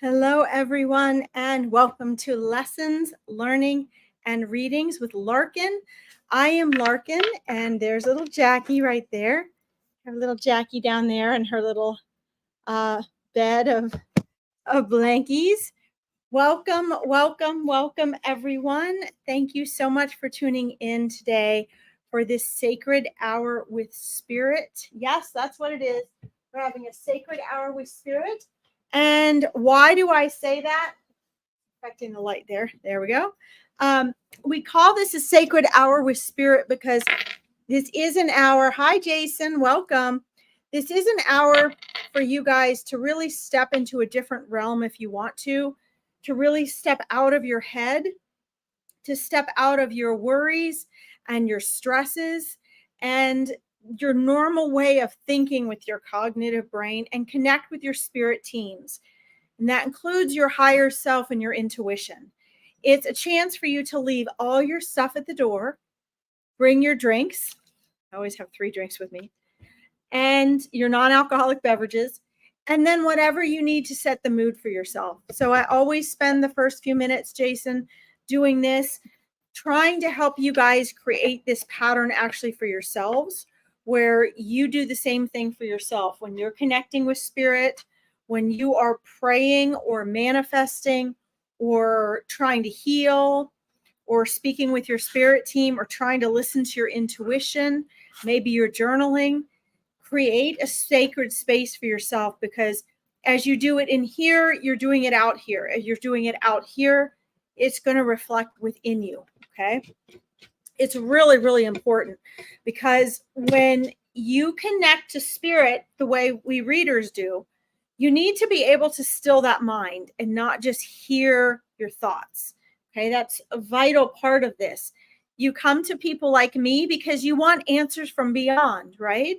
Hello, everyone, and welcome to Lessons, Learning, and Readings with Larkin. I am Larkin, and there's little Jackie right there. I have little Jackie down there in her little bed of blankies. Welcome, welcome, welcome, everyone. Thank you so much for tuning in today for this sacred hour with Spirit. Yes, that's what it is. We're having a sacred hour with Spirit. And why do I say that? Affecting the light there. There we go. We call this a sacred hour with Spirit because this is an hour. Hi, Jason. Welcome. This is an hour for you guys to really step into a different realm if you want to really step out of your head, to step out of your worries and your stresses and your normal way of thinking with your cognitive brain and connect with your spirit teams. And that includes your higher self and your intuition. It's a chance for you to leave all your stuff at the door, bring your drinks. I always have 3 drinks with me, and your non-alcoholic beverages, and then whatever you need to set the mood for yourself. So I always spend the first few minutes, Jason, doing this, trying to help you guys create this pattern actually for yourselves, where you do the same thing for yourself. When you're connecting with spirit, when you are praying or manifesting or trying to heal or speaking with your spirit team or trying to listen to your intuition, maybe you're journaling, create a sacred space for yourself, because as you do it in here, you're doing it out here. As you're doing it out here, it's going to reflect within you. Okay. It's really, really important, because when you connect to spirit the way we readers do, you need to be able to still that mind and not just hear your thoughts. Okay. That's a vital part of this. You come to people like me because you want answers from beyond, right?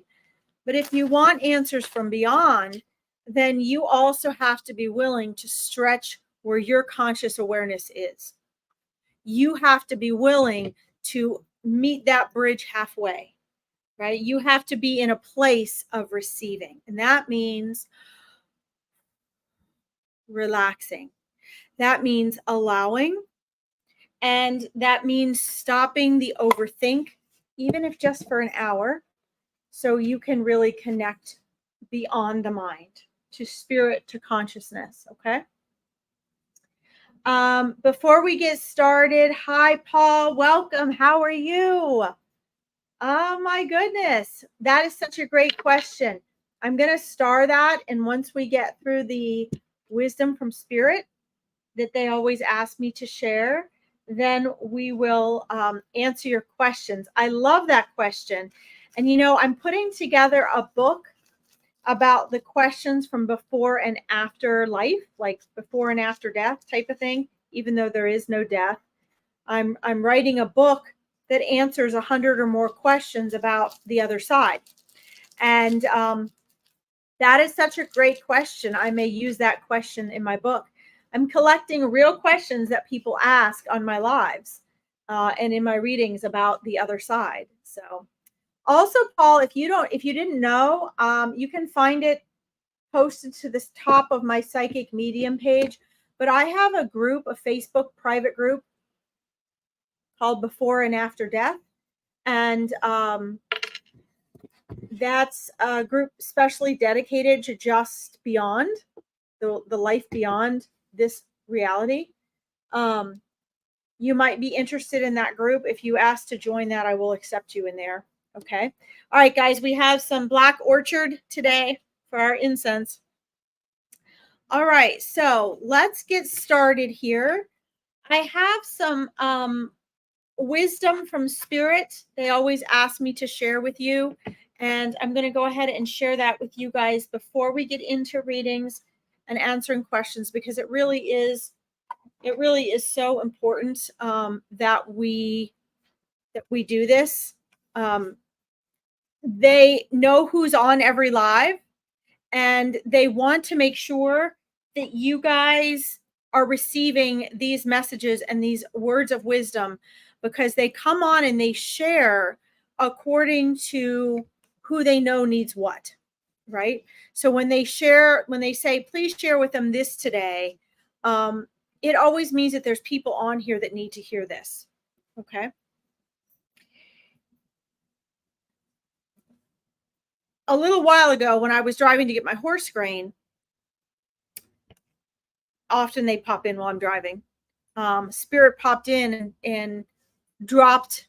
But if you want answers from beyond, then you also have to be willing to stretch where your conscious awareness is. You have to be willing to meet that bridge halfway, right? You have to be in a place of receiving. And that means relaxing. That means allowing. And that means stopping the overthink, even if just for an hour, so you can really connect beyond the mind to spirit, to consciousness. Okay. Before we get started, hi, Paul. Welcome. How are you? Oh, my goodness. That is such a great question. I'm going to star that. And once we get through the wisdom from spirit that they always ask me to share, then we will answer your questions. I love that question. And, I'm putting together a book about the questions from before and after life, like before and after death type of thing, even though there is no death. I'm writing a book that answers 100 or more questions about the other side. And that is such a great question. I may use that question in my book. I'm collecting real questions that people ask on my lives and in my readings about the other side. So also, Paul, if you didn't know, you can find it posted to the top of my Psychic Medium page. But I have a group, a Facebook private group called Before and After Death. And that's a group specially dedicated to just beyond, the life beyond this reality. You might be interested in that group. If you ask to join that, I will accept you in there. Okay. All right, guys, we have some Black Orchard today for our incense. All right, so let's get started here. I have some wisdom from spirit. They always ask me to share with you, and I'm going to go ahead and share that with you guys before we get into readings and answering questions, because it really is so important that we do this. They know who's on every live, and they want to make sure that you guys are receiving these messages and these words of wisdom, because they come on and they share according to who they know needs what. right? So when they say, please share with them this today, it always means that there's people on here that need to hear this. Okay. A little while ago, when I was driving to get my horse grain, often they pop in while I'm driving. Spirit popped in and dropped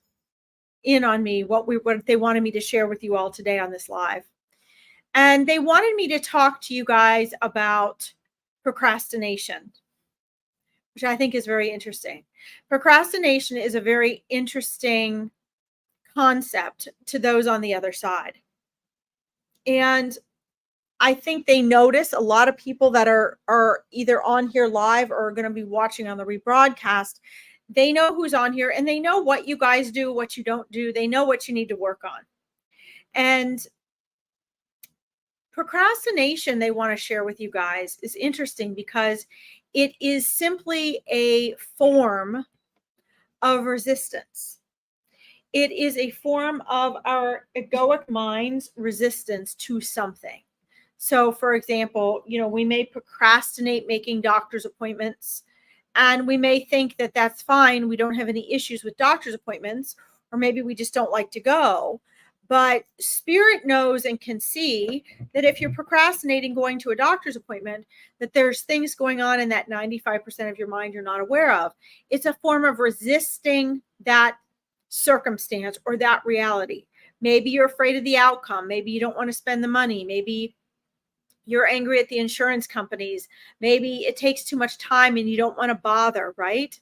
in on me what they wanted me to share with you all today on this live. And they wanted me to talk to you guys about procrastination, which I think is very interesting. Procrastination is a very interesting concept to those on the other side. And I think they notice a lot of people that are either on here live or are going to be watching on the rebroadcast. They know who's on here and they know what you guys do, what you don't do. They know what you need to work on. And procrastination, they want to share with you guys, is interesting because it is simply a form of resistance. It is a form of our egoic mind's resistance to something. So, for example, we may procrastinate making doctor's appointments, and we may think that that's fine. We don't have any issues with doctor's appointments, or maybe we just don't like to go. But Spirit knows and can see that if you're procrastinating going to a doctor's appointment, that there's things going on in that 95% of your mind you're not aware of. It's a form of resisting that circumstance or that reality. Maybe you're afraid of the outcome. Maybe you don't want to spend the money. Maybe you're angry at the insurance companies. Maybe it takes too much time and you don't want to bother, right?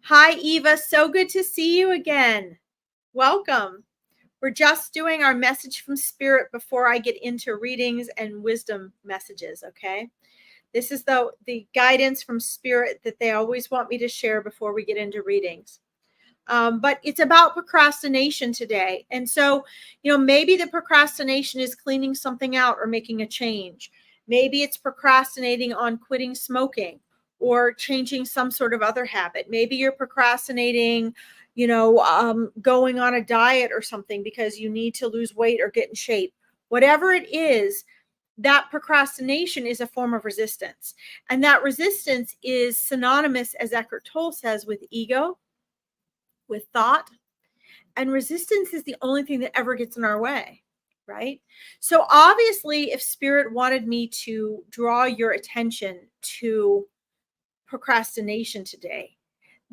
Hi, Eva. So good to see you again. Welcome. We're just doing our message from Spirit before I get into readings and wisdom messages, okay? This is the guidance from Spirit that they always want me to share before we get into readings. But it's about procrastination today. And so, maybe the procrastination is cleaning something out or making a change. Maybe it's procrastinating on quitting smoking or changing some sort of other habit. Maybe you're procrastinating, going on a diet or something because you need to lose weight or get in shape. Whatever it is, that procrastination is a form of resistance. And that resistance is synonymous, as Eckhart Tolle says, with ego, with thought, and resistance is the only thing that ever gets in our way, right? So obviously, if Spirit wanted me to draw your attention to procrastination today,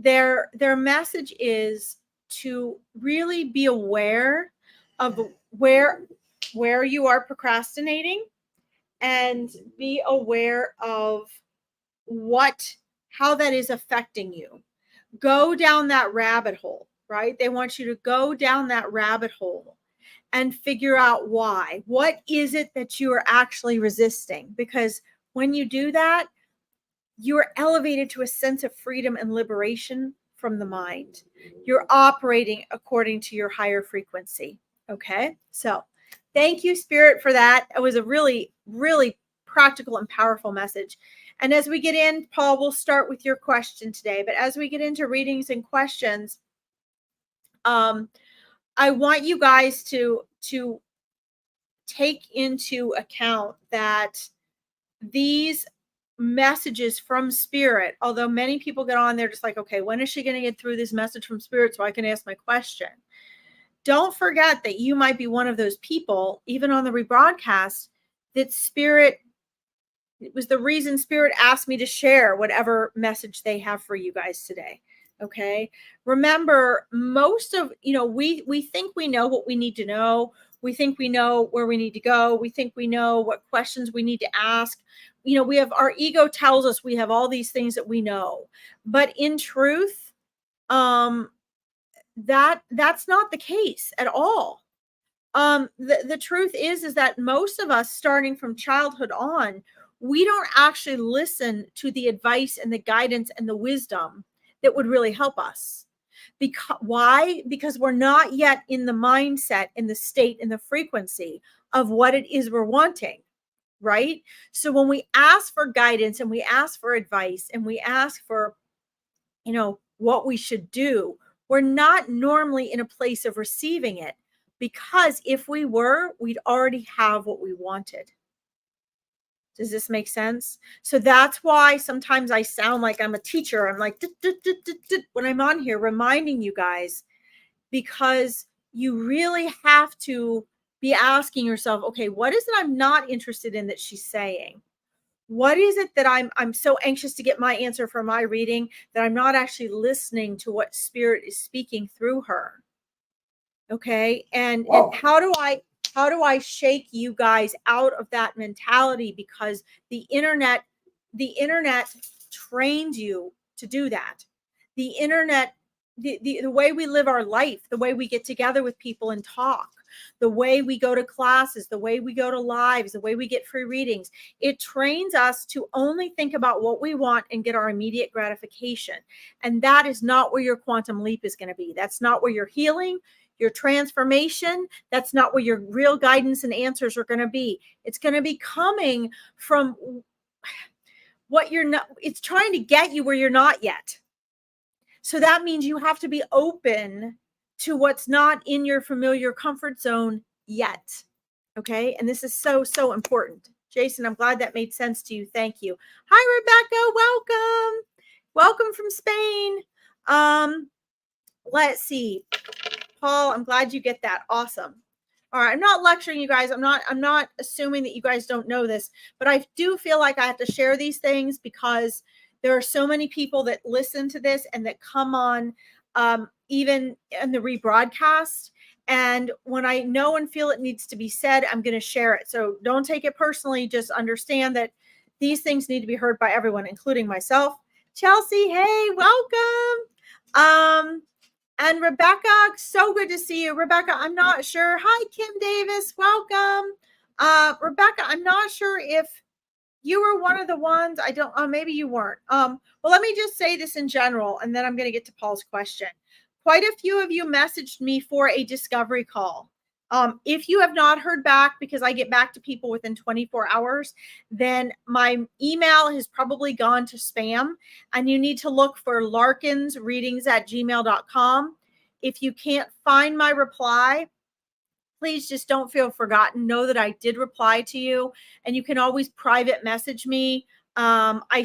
their message is to really be aware of where you are procrastinating and be aware of how that is affecting you. Go down that rabbit hole, right? They want you to go down that rabbit hole and figure out why. What is it that you are actually resisting? Because when you do that, you're elevated to a sense of freedom and liberation from the mind. You're operating according to your higher frequency. Okay. So thank you, Spirit, for that. It was a really, really practical and powerful message. And as we get in, Paul, we'll start with your question today. But as we get into readings and questions, I want you guys to take into account that these messages from Spirit, although many people get on there just like, okay, when is she going to get through this message from Spirit so I can ask my question? Don't forget that you might be one of those people, even on the rebroadcast, that Spirit, it was the reason Spirit asked me to share whatever message they have for you guys today. Okay. Remember, most of, we think we know what we need to know. We think we know where we need to go. We think we know what questions we need to ask. We have, our ego tells us we have all these things that we know, but in truth, that's not the case at all. The truth is that most of us, starting from childhood on, we don't actually listen to the advice and the guidance and the wisdom that would really help us. Why? Because we're not yet in the mindset, in the state, in the frequency of what it is we're wanting, right? So when we ask for guidance and we ask for advice and we ask for, what we should do, we're not normally in a place of receiving it. Because if we were, we'd already have what we wanted. Does this make sense? So that's why sometimes I sound like I'm a teacher. I'm like, when I'm on here reminding you guys, because you really have to be asking yourself, okay, what is it I'm not interested in that she's saying? What is it that I'm so anxious to get my answer for my reading that I'm not actually listening to what spirit is speaking through her? Okay. And how do I shake you guys out of that mentality? Because the internet trained you to do that. The internet, the way we live our life, the way we get together with people and talk, the way we go to classes, the way we go to lives, the way we get free readings, it trains us to only think about what we want and get our immediate gratification. And that is not where your quantum leap is going to be. That's not where your healing, your transformation, that's not where your real guidance and answers are going to be. It's going to be coming from what you're not, it's trying to get you where you're not yet. So that means you have to be open to what's not in your familiar comfort zone yet. Okay. And this is so, so important. Jason, I'm glad that made sense to you. Thank you. Hi, Rebecca. Welcome. Welcome from Spain. Let's see. Paul, I'm glad you get that. Awesome. All right. I'm not lecturing you guys. I'm not assuming that you guys don't know this, but I do feel like I have to share these things because there are so many people that listen to this and that come on even in the rebroadcast. And when I know and feel it needs to be said, I'm going to share it. So don't take it personally. Just understand that these things need to be heard by everyone, including myself. Chelsea, hey, welcome. And Rebecca, so good to see you. Rebecca, I'm not sure. Hi, Kim Davis. Welcome. Rebecca, I'm not sure if you were one of the ones. I don't, maybe you weren't. Well, let me just say this in general, and then I'm going to get to Paul's question. Quite a few of you messaged me for a discovery call. If you have not heard back, because I get back to people within 24 hours, then my email has probably gone to spam, and you need to look for larkinsreadings@gmail.com. If you can't find my reply, please just don't feel forgotten. Know that I did reply to you, and you can always private message me. I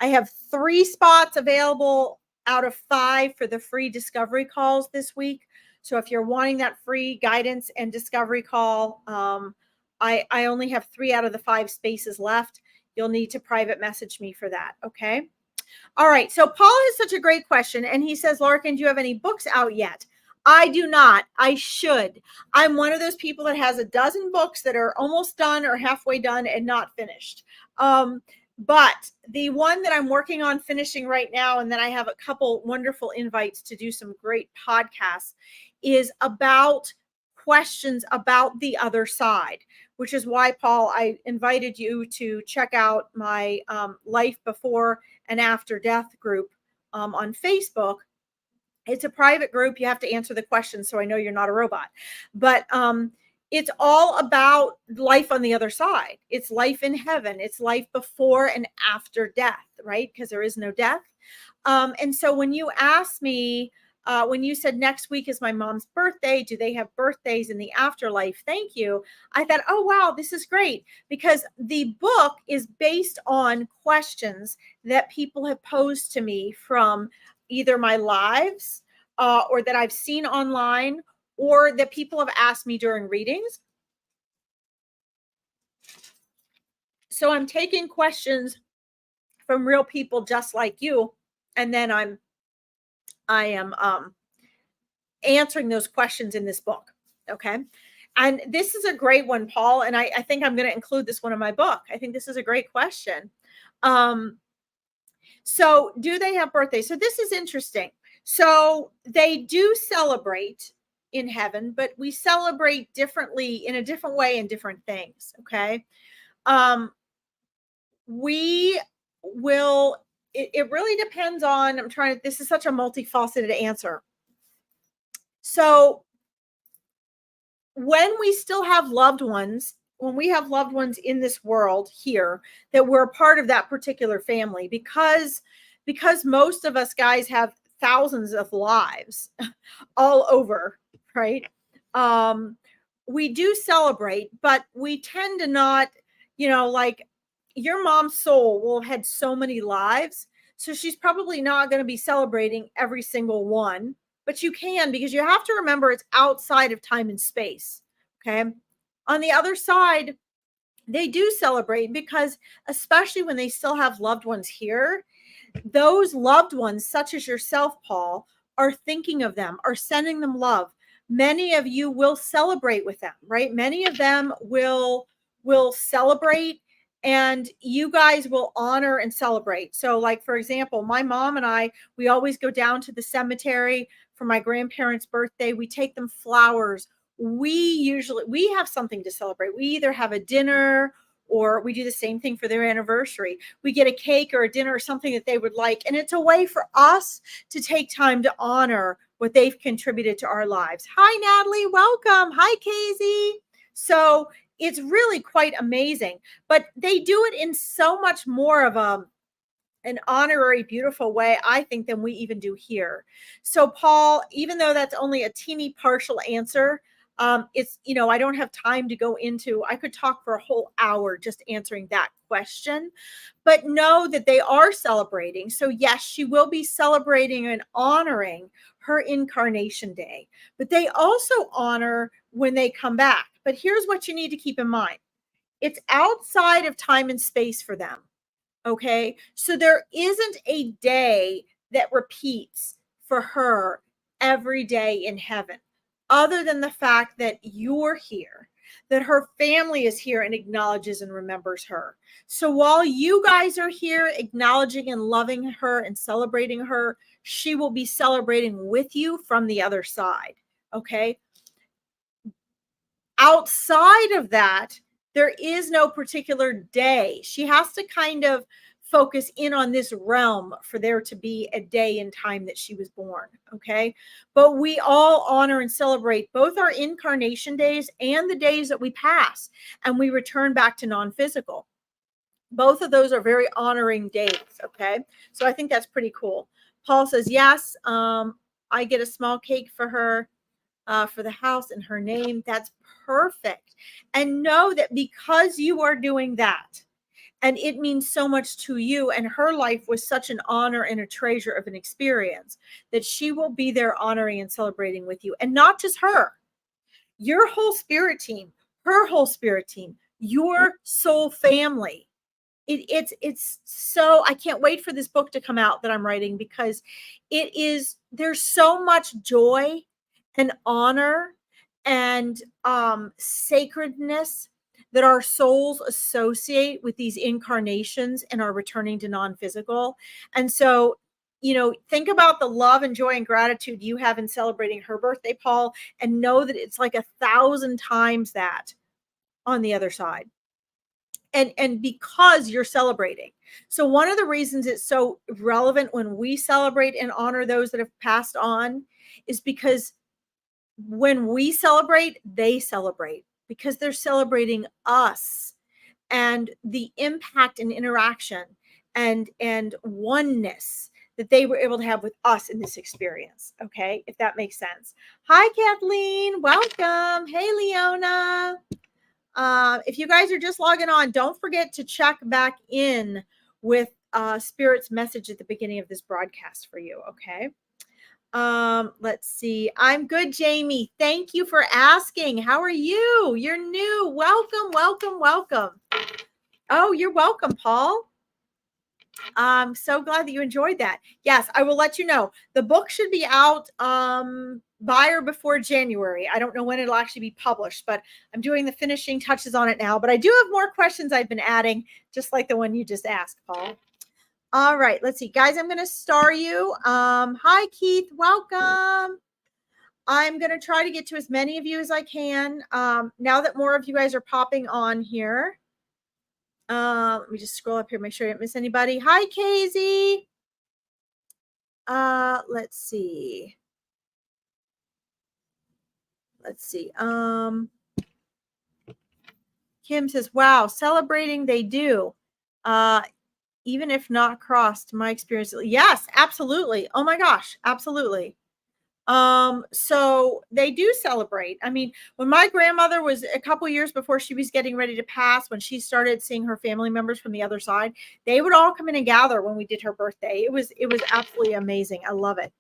have 3 spots available out of 5 for the free discovery calls this week. So if you're wanting that free guidance and discovery call, I only have 3 out of the 5 spaces left. You'll need to private message me for that. Okay. All right. So Paul has such a great question. And he says, Larkin, do you have any books out yet? I do not. I should. I'm one of those people that has a dozen books that are almost done or halfway done and not finished. But the one that I'm working on finishing right now, and then I have a couple wonderful invites to do some great podcasts, is about questions about the other side, which is why, Paul, I invited you to check out my Life Before and After Death group on Facebook. It's a private group. You have to answer the questions, so I know you're not a robot. But it's all about life on the other side. It's life in heaven. It's life before and after death, right? Because there is no death. And so when you asked me, when you said next week is my mom's birthday, do they have birthdays in the afterlife? Thank you. I thought, oh, wow, this is great, because the book is based on questions that people have posed to me from either my lives or that I've seen online, or that people have asked me during readings. So I'm taking questions from real people just like you, and then I am answering those questions in this book. Okay. And this is a great one, Paul. And I think I'm going to include this one in my book. I think this is a great question. So do they have birthdays? So this is interesting. So they do celebrate in heaven, but we celebrate differently, in a different way, in different things. Okay. We will, it really depends on, this is such a multifaceted answer. So when we still have loved ones, when we have loved ones in this world here, that we're a part of that particular family, because most of us guys have thousands of lives all over, right? we do celebrate, but we tend to not, like your mom's soul will have had so many lives. So she's probably not going to be celebrating every single one, but you can, because you have to remember it's outside of time and space. Okay. On the other side, they do celebrate, because especially when they still have loved ones here, those loved ones, such as yourself, Paul, are thinking of them, are sending them love. Many of you will celebrate with them, right? Many of them will celebrate, and you guys will honor and celebrate. So, like, for example, my mom and I, we always go down to the cemetery for my grandparents' birthday. We take them flowers. We have something to celebrate. We either have a dinner, or we do the same thing for their anniversary. We get a cake or a dinner or something that they would like. And it's a way for us to take time to honor what they've contributed to our lives. Hi, Natalie. Welcome. Hi, Casey. So it's really quite amazing. But they do it in so much more of an honorary, beautiful way, I think, than we even do here. So, Paul, even though that's only a teeny partial answer, it's, I don't have time to go into, I could talk for a whole hour just answering that question, but know that they are celebrating. So yes, she will be celebrating and honoring her incarnation day, but they also honor when they come back. But here's what you need to keep in mind. It's outside of time and space for them. Okay. So there isn't a day that repeats for her every day in heaven, other than the fact that you're here, that her family is here and acknowledges and remembers her. So while you guys are here acknowledging and loving her and celebrating her, she will be celebrating with you from the other side. Okay. Outside of that, there is no particular day. She has to kind of focus in on this realm for there to be a day and time that she was born. Okay. But we all honor and celebrate both our incarnation days and the days that we pass and we return back to non-physical. Both of those are very honoring days. Okay. So I think that's pretty cool. Paul says, yes, I get a small cake for her. For the house in her name. That's perfect. And know that because you are doing that, and it means so much to you, and her life was such an honor and a treasure of an experience, that she will be there honoring and celebrating with you. And not just her, your whole spirit team, her whole spirit team, your soul family. It's so, I can't wait for this book to come out that I'm writing, because there's so much joy and honor and sacredness that our souls associate with these incarnations and are returning to non-physical. And so, think about the love and joy and gratitude you have in celebrating her birthday, Paul, and know that it's like 1,000 times that on the other side. And because you're celebrating. So one of the reasons it's so relevant when we celebrate and honor those that have passed on is because when we celebrate, they celebrate, because they're celebrating us and the impact and interaction and oneness that they were able to have with us in this experience. Okay, if that makes sense. Hi, Kathleen. Welcome. Hey, Leona. If you guys are just logging on, don't forget to check back in with Spirit's message at the beginning of this broadcast for you. Okay. Let's see. I'm good, Jamie. Thank you for asking. How are you? You're new. Welcome, welcome, welcome. Oh, you're welcome, Paul. I'm so glad that you enjoyed that. Yes, I will let you know. The book should be out by or before January. I don't know when it'll actually be published, but I'm doing the finishing touches on it now. But I do have more questions I've been adding, just like the one you just asked, Paul. All right, let's see. Guys, I'm going to star you. Hi, Keith. Welcome. I'm going to try to get to as many of you as I can. Now that more of you guys are popping on here. Let me just scroll up here, make sure I didn't miss anybody. Hi, Casey. Let's see. Kim says, wow, celebrating they do. Even if not crossed, my experience. Yes, absolutely. Oh my gosh, absolutely. So they do celebrate. I mean, when my grandmother was a couple years before she was getting ready to pass, when she started seeing her family members from the other side, they would all come in and gather when we did her birthday. It was absolutely amazing. I love it.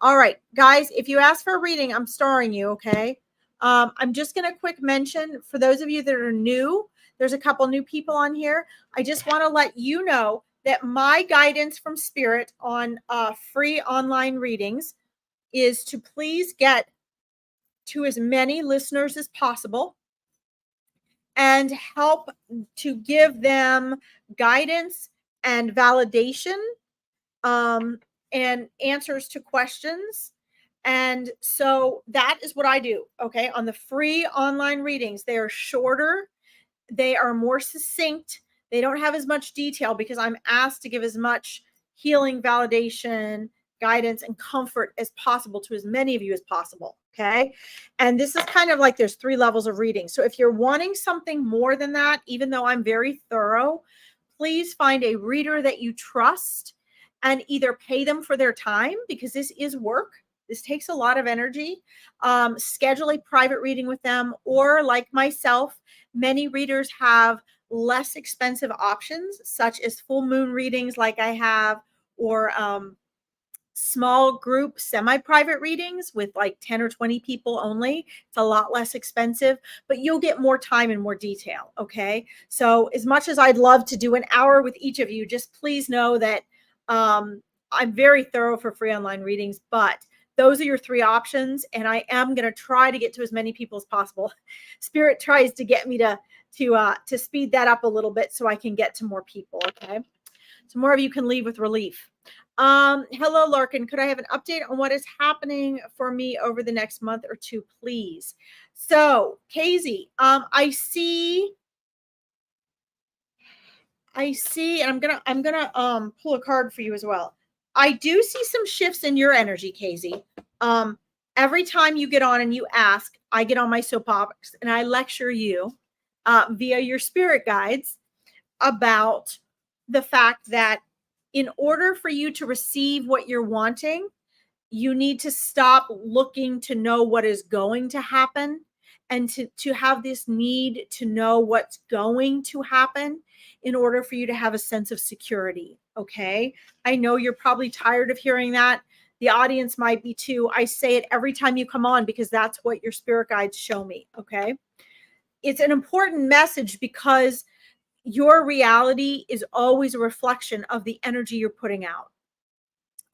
All right, guys, if you ask for a reading, I'm starring you, okay? I'm just going to quick mention for those of you that are new, there's a couple new people on here. I just want to let you know that my guidance from Spirit on free online readings is to please get to as many listeners as possible and help to give them guidance and validation, and answers to questions. And so that is what I do. Okay. On the free online readings, they are shorter, they are more succinct, they don't have as much detail because I'm asked to give as much healing, validation, guidance, and comfort as possible to as many of you as possible. Okay. And this is kind of like there's 3 levels of reading. So if you're wanting something more than that, even though I'm very thorough, please find a reader that you trust and either pay them for their time, because this is work. This takes a lot of energy. Schedule a private reading with them, or like myself, many readers have less expensive options, such as full moon readings, like I have, or small group semi-private readings with like 10 or 20 people only. It's a lot less expensive, but you'll get more time and more detail. Okay. So as much as I'd love to do an hour with each of you, just please know that I'm very thorough for free online readings, but those are your 3 options. And I am going to try to get to as many people as possible. Spirit tries to get me to speed that up a little bit so I can get to more people. Okay. So more of you can leave with relief. Hello, Larkin. Could I have an update on what is happening for me over the next month or 2, please? So, Casey, I see, and I'm gonna pull a card for you as well. I do see some shifts in your energy, Casey. Every time you get on and you ask, I get on my soapbox and I lecture you via your spirit guides about the fact that in order for you to receive what you're wanting, you need to stop looking to know what is going to happen, and to have this need to know what's going to happen in order for you to have a sense of security. Okay. I know you're probably tired of hearing that. The audience might be too. I say it every time you come on because that's what your spirit guides show me. Okay. It's an important message because your reality is always a reflection of the energy you're putting out.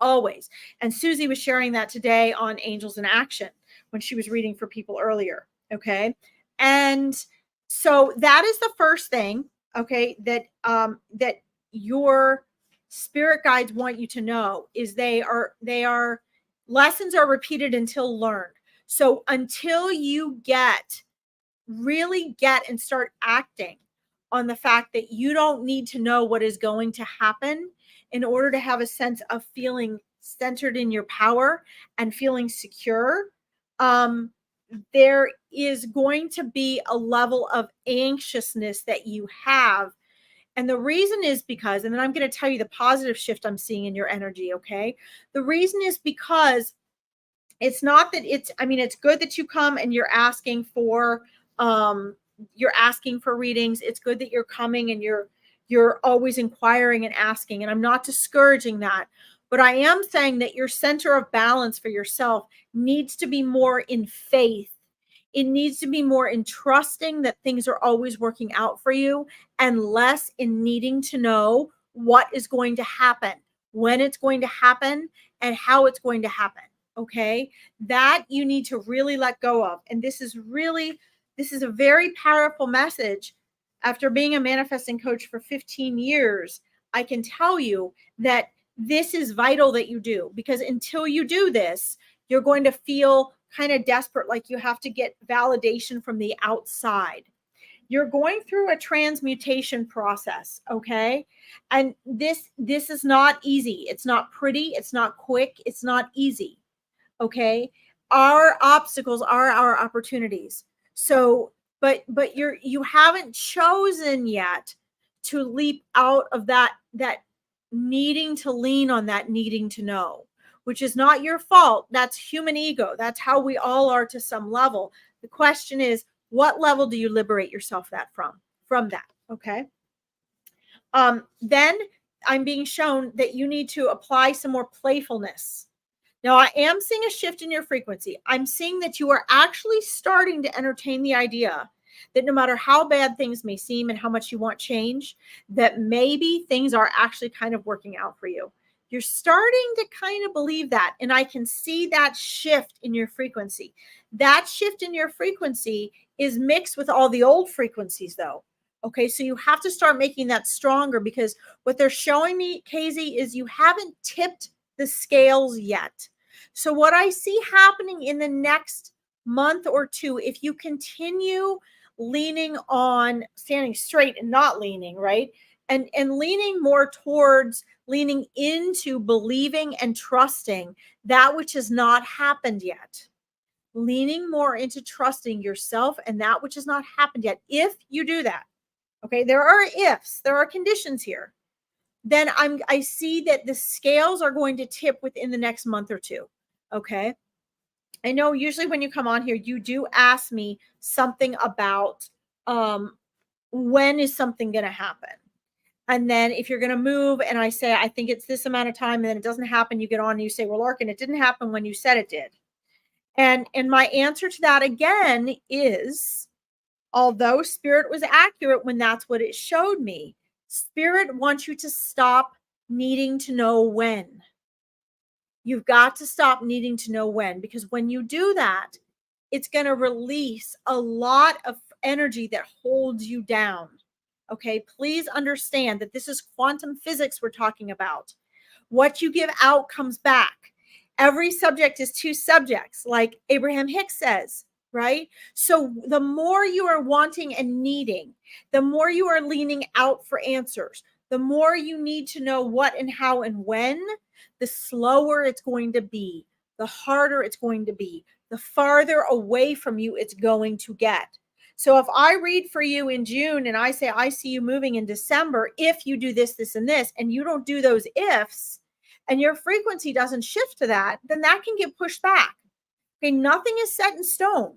Always. And Susie was sharing that today on Angels in Action when she was reading for people earlier. Okay. And so that is the first thing, okay, that your spirit guides want you to know is they are lessons are repeated until learned. So until you really get and start acting on the fact that you don't need to know what is going to happen in order to have a sense of feeling centered in your power and feeling secure, there is going to be a level of anxiousness that you have. And the reason is because, and then I'm going to tell you the positive shift I'm seeing in your energy, okay? The reason is because it's not that it's good that you come and you're asking for readings. It's good that you're coming and you're always inquiring and asking, and I'm not discouraging that, but I am saying that your center of balance for yourself needs to be more in faith. It needs to be more in trusting that things are always working out for you, and less in needing to know what is going to happen, when it's going to happen, and how it's going to happen. Okay, that you need to really let go of. And this is a very powerful message. After being a manifesting coach for 15 years, I can tell you that this is vital that you do, because until you do this, you're going to feel kind of desperate, like you have to get validation from the outside. You're going through a transmutation process, okay? And this is not easy. It's not pretty. It's not quick. It's not easy. Okay. Our obstacles are our opportunities. So, but you haven't chosen yet to leap out of that needing to lean on that needing to know, which is not your fault. That's human ego. That's how we all are to some level. The question is, what level do you liberate yourself from that? Okay. Then I'm being shown that you need to apply some more playfulness. Now, I am seeing a shift in your frequency. I'm seeing that you are actually starting to entertain the idea that no matter how bad things may seem and how much you want change, that maybe things are actually kind of working out for you. You're starting to kind of believe that. And I can see that shift in your frequency. That shift in your frequency is mixed with all the old frequencies, though. Okay, so you have to start making that stronger, because what they're showing me, Casey, is you haven't tipped the scales yet. So what I see happening in the next month or two, if you continue leaning on standing straight and not leaning, right? And leaning more towards leaning into believing and trusting that which has not happened yet. Leaning more into trusting yourself and that which has not happened yet. If you do that, okay, there are ifs, there are conditions here, then I see that the scales are going to tip within the next month or two. Okay. I know usually when you come on here, you do ask me something about when is something going to happen. And then if you're going to move and I say, I think it's this amount of time, and then it doesn't happen, you get on and you say, well, Larkin, it didn't happen when you said it did. And my answer to that again is, although Spirit was accurate when that's what it showed me, Spirit wants you to stop needing to know when. You've got to stop needing to know when, because when you do that, it's going to release a lot of energy that holds you down. Okay, please understand that this is quantum physics we're talking about. What you give out comes back. Every subject is two subjects, like Abraham Hicks says, right? So the more you are wanting and needing, the more you are leaning out for answers, the more you need to know what and how and when, the slower it's going to be, the harder it's going to be, the farther away from you it's going to get. So if I read for you in June and I say, I see you moving in December, if you do this, this, and this, and you don't do those ifs, and your frequency doesn't shift to that, then that can get pushed back. Okay, nothing is set in stone.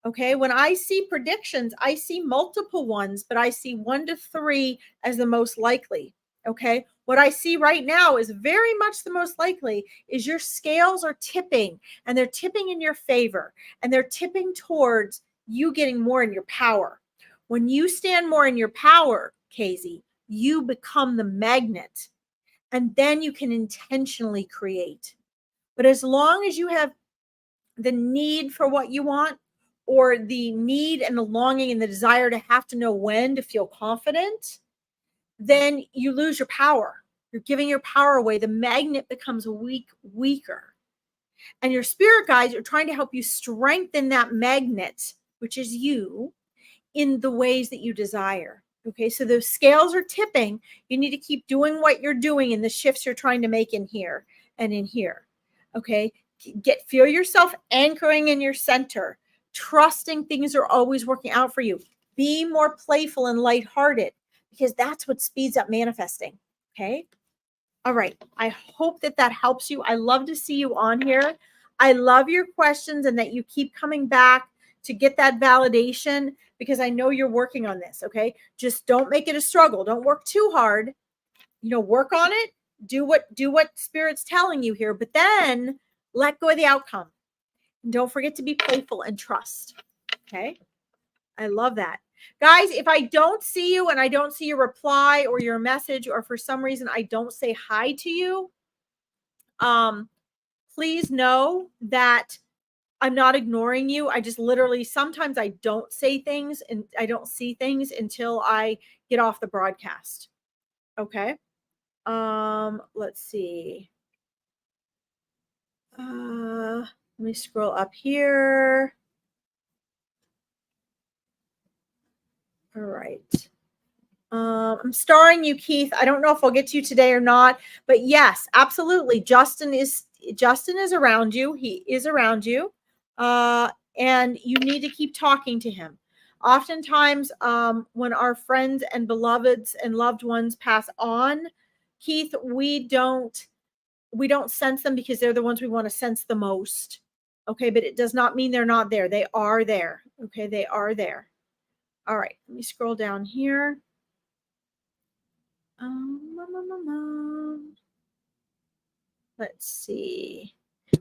Okay, when I see predictions, I see multiple ones, but I see 1 to 3 as the most likely. Okay, what I see right now is very much the most likely is your scales are tipping, and they're tipping in your favor, and they're tipping towards you getting more in your power. When you stand more in your power, Casey, you become the magnet, and then you can intentionally create. But as long as you have the need for what you want, or the need and the longing and the desire to have to know when to feel confident, then you lose your power. You're giving your power away. The magnet becomes weaker. And your spirit guides are trying to help you strengthen that magnet, which is you, in the ways that you desire. Okay, so those scales are tipping. You need to keep doing what you're doing in the shifts you're trying to make in here and in here. Okay, feel yourself anchoring in your center, trusting things are always working out for you. Be more playful and lighthearted, because that's what speeds up manifesting. Okay. All right. I hope that helps you. I love to see you on here. I love your questions and that you keep coming back to get that validation, because I know you're working on this. Okay. Just don't make it a struggle. Don't work too hard. Work on it. Do what Spirit's telling you here, but then let go of the outcome. And don't forget to be playful and trust. Okay. I love that. Guys, if I don't see you and I don't see your reply or your message, or for some reason I don't say hi to you, please know that I'm not ignoring you. I just literally, sometimes I don't say things and I don't see things until I get off the broadcast. Okay. Let's see. Let me scroll up here. All right. I'm starring you, Keith. I don't know if I'll get to you today or not, but yes, absolutely. Justin is around you. He is around you. And you need to keep talking to him. Oftentimes, when our friends and beloveds and loved ones pass on, Keith, we don't we don't sense them because they're the ones we want to sense the most. Okay, but it does not mean they're not there. They are there. Okay, they are there. All right, let me scroll down here. Let's see.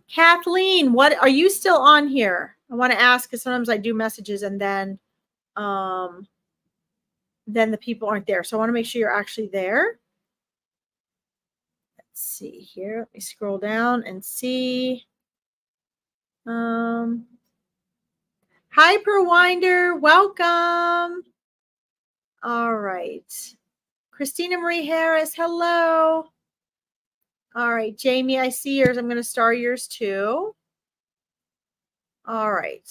Kathleen, what are you still on here? I want to ask because sometimes I do messages and then the people aren't there. So I want to make sure you're actually there. Let's see here. Let me scroll down and see. Hyperwinder, welcome. All right. Christina Marie Harris, hello. All right, Jamie, I see yours. I'm going to star yours too. All right.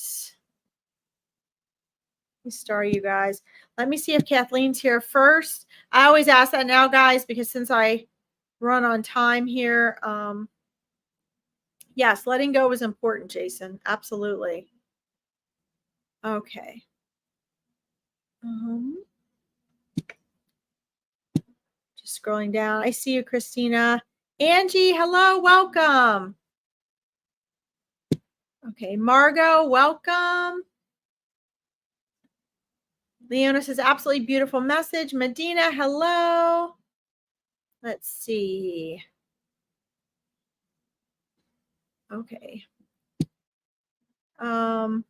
Let me star you guys. Let me see if Kathleen's here first. I always ask that now, guys, because since I run on time here, yes, letting go is important, Jason. Absolutely. Okay. Just scrolling down. I see you, Christina. Angie, hello, welcome. Okay, Margot, welcome. Leona says, absolutely beautiful message. Medina, hello. Let's see. Okay. Hold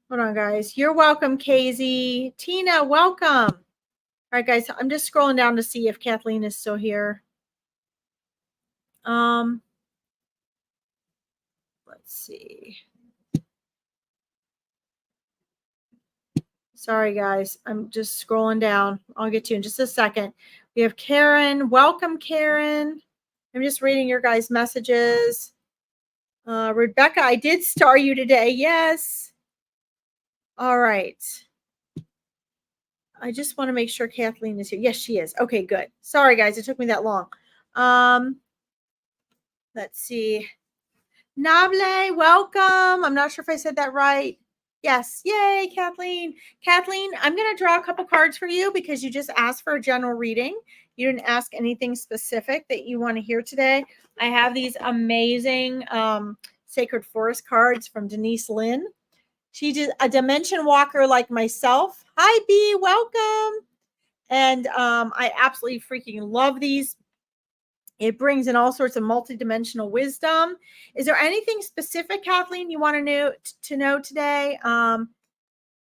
on, guys. You're welcome, Casey. Tina, welcome. All right, guys. I'm just scrolling down to see if Kathleen is still here. Let's see. Sorry, guys. I'm just scrolling down. I'll get to you in just a second. We have Karen. Welcome, Karen. I'm just reading your guys' messages. Rebecca, I did star you today. Yes. All right. I just want to make sure Kathleen is here. Yes, she is. Okay, good. Sorry, guys. It took me that long. Let's see. Nable, welcome. I'm not sure if I said that right. Yes. Yay, Kathleen. Kathleen, I'm going to draw a couple cards for you because you just asked for a general reading. You didn't ask anything specific that you want to hear today. I have these amazing Sacred Forest cards from Denise Lynn. She's a dimension walker like myself. Hi, B. Welcome. And I absolutely freaking love these. It brings in all sorts of multidimensional wisdom. Is there anything specific, Kathleen, you want to know today?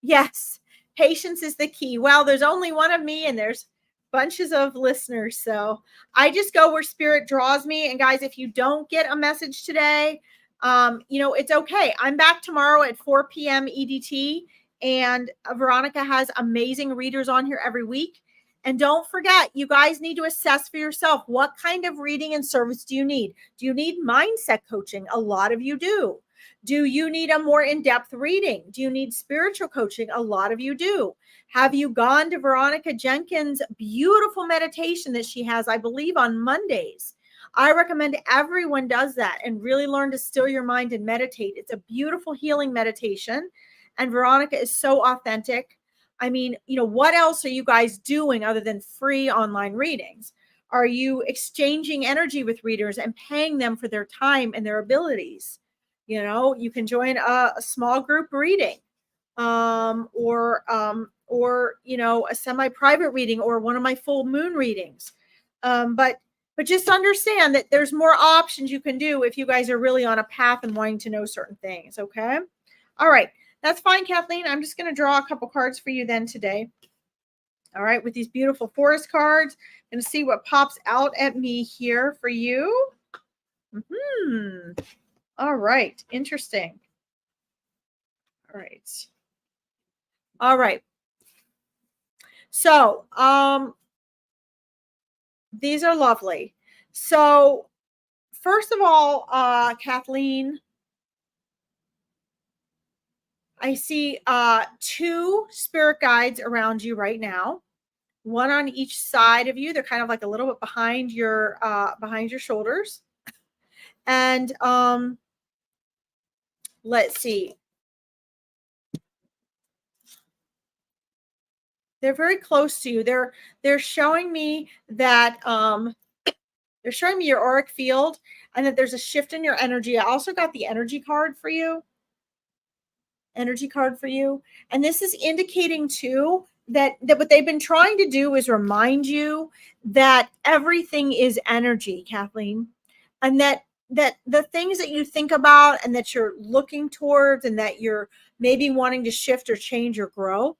Yes, patience is the key. Well, there's only one of me and there's bunches of listeners. So I just go where spirit draws me. And guys, if you don't get a message today, it's okay. I'm back tomorrow at 4 p.m. EDT. And Veronica has amazing readers on here every week. And don't forget, you guys need to assess for yourself, what kind of reading and service do you need? Do you need mindset coaching? A lot of you do. Do you need a more in-depth reading? Do you need spiritual coaching? A lot of you do. Have you gone to Veronica Jenkins' beautiful meditation that she has, I believe, on Mondays? I recommend everyone does that and really learn to still your mind and meditate. It's a beautiful healing meditation. And Veronica is so authentic. I mean, what else are you guys doing other than free online readings? Are you exchanging energy with readers and paying them for their time and their abilities? You can join a small group reading, or a semi-private reading, or one of my full moon readings. But just understand that there's more options you can do if you guys are really on a path and wanting to know certain things. Okay. All right. That's fine, Kathleen. I'm just going to draw a couple cards for you then today. All right. With these beautiful forest cards, I'm going to see what pops out at me here for you. All right. Interesting. All right. All right. So, these are lovely. So, first of all, Kathleen, I see 2 spirit guides around you right now. One on each side of you. They're kind of like a little bit behind your shoulders. And let's see. They're very close to you. They're showing me that They're showing me your auric field and that there's a shift in your energy. I also got the energy card for you. Energy card for you. And this is indicating too that what they've been trying to do is remind you that everything is energy, Kathleen, and that the things that you think about and that you're looking towards and that you're maybe wanting to shift or change or grow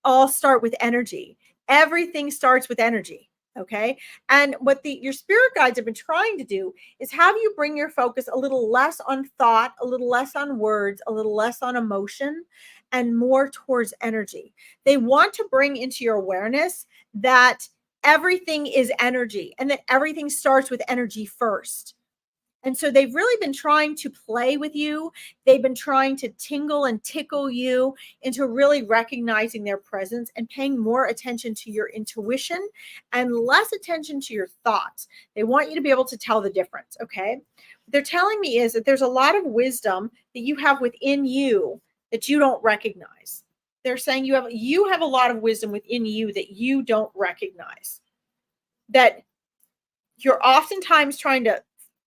all start with energy. Everything starts with energy. Okay. And what your spirit guides have been trying to do is have you bring your focus a little less on thought, a little less on words, a little less on emotion, and more towards energy. They want to bring into your awareness that everything is energy and that everything starts with energy first. And so they've really been trying to play with you. They've been trying to tingle and tickle you into really recognizing their presence and paying more attention to your intuition and less attention to your thoughts. They want you to be able to tell the difference, okay? What they're telling me is that there's a lot of wisdom that you have within you that you don't recognize. They're saying you have a lot of wisdom within you that you don't recognize. That you're oftentimes trying to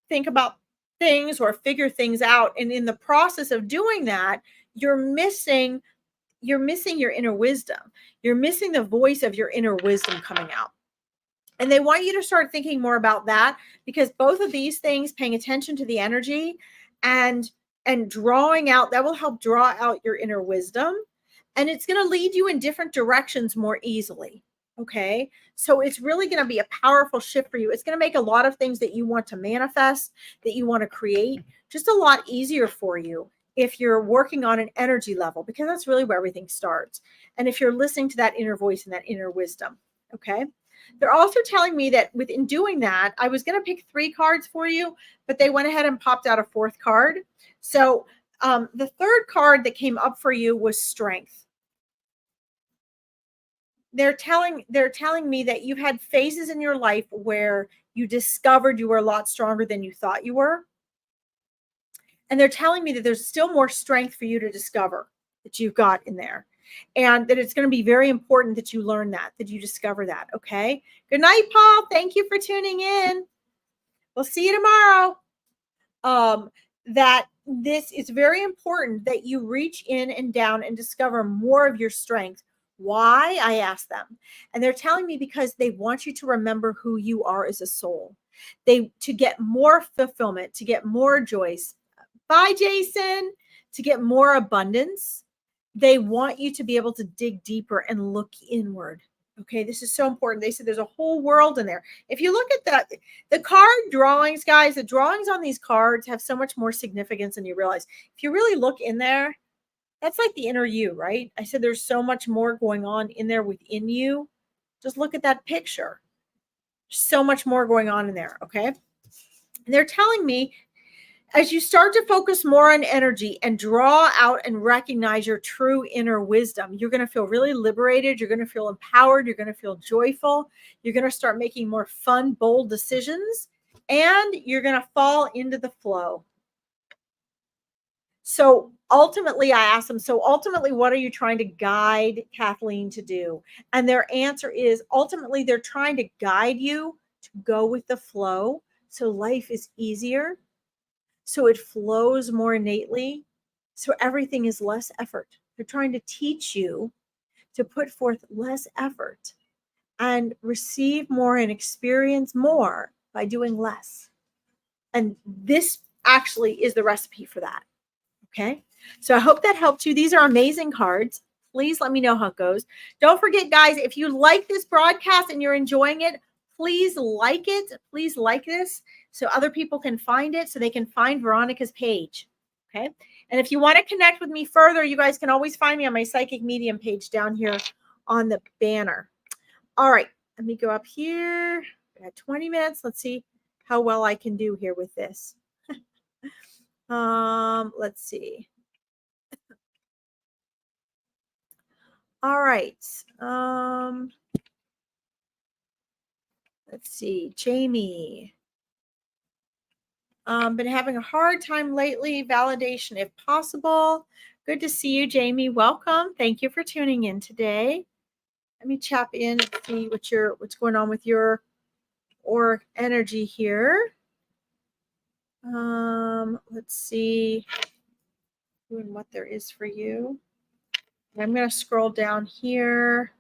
think about things or figure things out, and in the process of doing that you're missing your inner wisdom. You're missing the voice of your inner wisdom coming out, and they want you to start thinking more about that, because both of these things, paying attention to the energy and drawing out, that will help draw out your inner wisdom, and it's going to lead you in different directions more easily. Okay. So it's really going to be a powerful shift for you. It's going to make a lot of things that you want to manifest, that you want to create, just a lot easier for you if you're working on an energy level, because that's really where everything starts. And if you're listening to that inner voice and that inner wisdom. Okay. They're also telling me that within doing that, I was going to pick 3 cards for you, but they went ahead and popped out a 4th card. So the 3rd card that came up for you was strength. They're telling me that you've had phases in your life where you discovered you were a lot stronger than you thought you were. And they're telling me that there's still more strength for you to discover that you've got in there. And that it's going to be very important that you learn that you discover that. Okay. Good night, Paul. Thank you for tuning in. We'll see you tomorrow. That this is very important that you reach in and down and discover more of your strength. Why? I asked them. And they're telling me because they want you to remember who you are as a soul. To get more fulfillment, to get more joy. Bye, Jason. To get more abundance. They want you to be able to dig deeper and look inward. Okay, this is so important. They said there's a whole world in there. If you look at the card drawings, guys, the drawings on these cards have so much more significance than you realize. If you really look in there, that's like the inner you, right? I said there's so much more going on in there within you. Just look at that picture. So much more going on in there, okay? And they're telling me as you start to focus more on energy and draw out and recognize your true inner wisdom, you're going to feel really liberated. You're going to feel empowered. You're going to feel joyful. You're going to start making more fun, bold decisions, and you're going to fall into the flow. So ultimately, I asked them, so ultimately, what are you trying to guide Kathleen to do? And their answer is ultimately, they're trying to guide you to go with the flow so life is easier, so it flows more innately, so everything is less effort. They're trying to teach you to put forth less effort and receive more and experience more by doing less. And this actually is the recipe for that. Okay. So I hope that helped you. These are amazing cards. Please let me know how it goes. Don't forget, guys, if you like this broadcast and you're enjoying it, please like it. Please like this so other people can find it, so they can find Veronica's page. Okay. And if you want to connect with me further, you guys can always find me on my Psychic Medium page down here on the banner. All right. Let me go up here. We got 20 minutes. Let's see how well I can do here with this. Let's see. All right. Let's see. Jamie. Been having a hard time lately. Validation if possible. Good to see you, Jamie. Welcome. Thank you for tuning in today. Let me chap in and see what's going on with your or energy here. Let's see who and what there is for you. I'm going to scroll down here.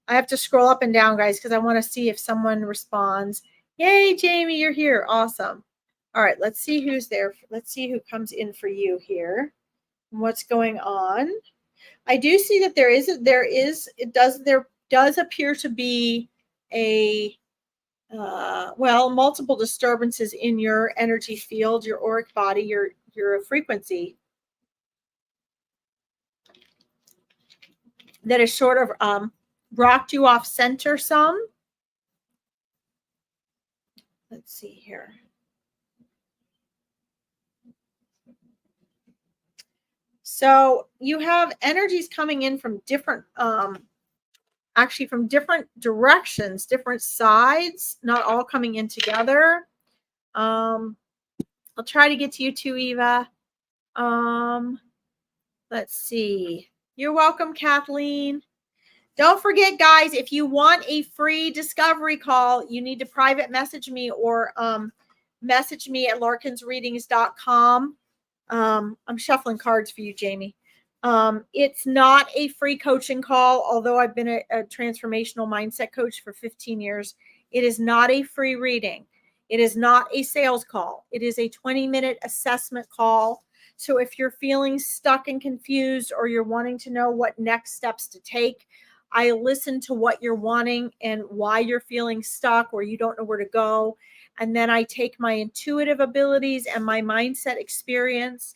I have to scroll up and down, guys, because I want to see if someone responds. Yay, Jamie, you're here. Awesome. All right, let's see who's there. Let's see who comes in for you here. What's going on? I do see that there does appear to be a multiple disturbances in your energy field, your auric body, your frequency that is sort of rocked you off center some. Let's see here. So you have energies coming in from different, actually from different directions, different sides, not all coming in together. I'll try to get to you too, Eva. Let's see. You're welcome, Kathleen. Don't forget, guys, if you want a free discovery call, you need to private message me or message me at larkinsreadings.com. I'm shuffling cards for you, Jamie. It's not a free coaching call, although I've been a transformational mindset coach for 15 years. It is not a free reading. It is not a sales call. It is a 20-minute assessment call. So if you're feeling stuck and confused, or you're wanting to know what next steps to take, I listen to what you're wanting and why you're feeling stuck or you don't know where to go. And then I take my intuitive abilities and my mindset experience,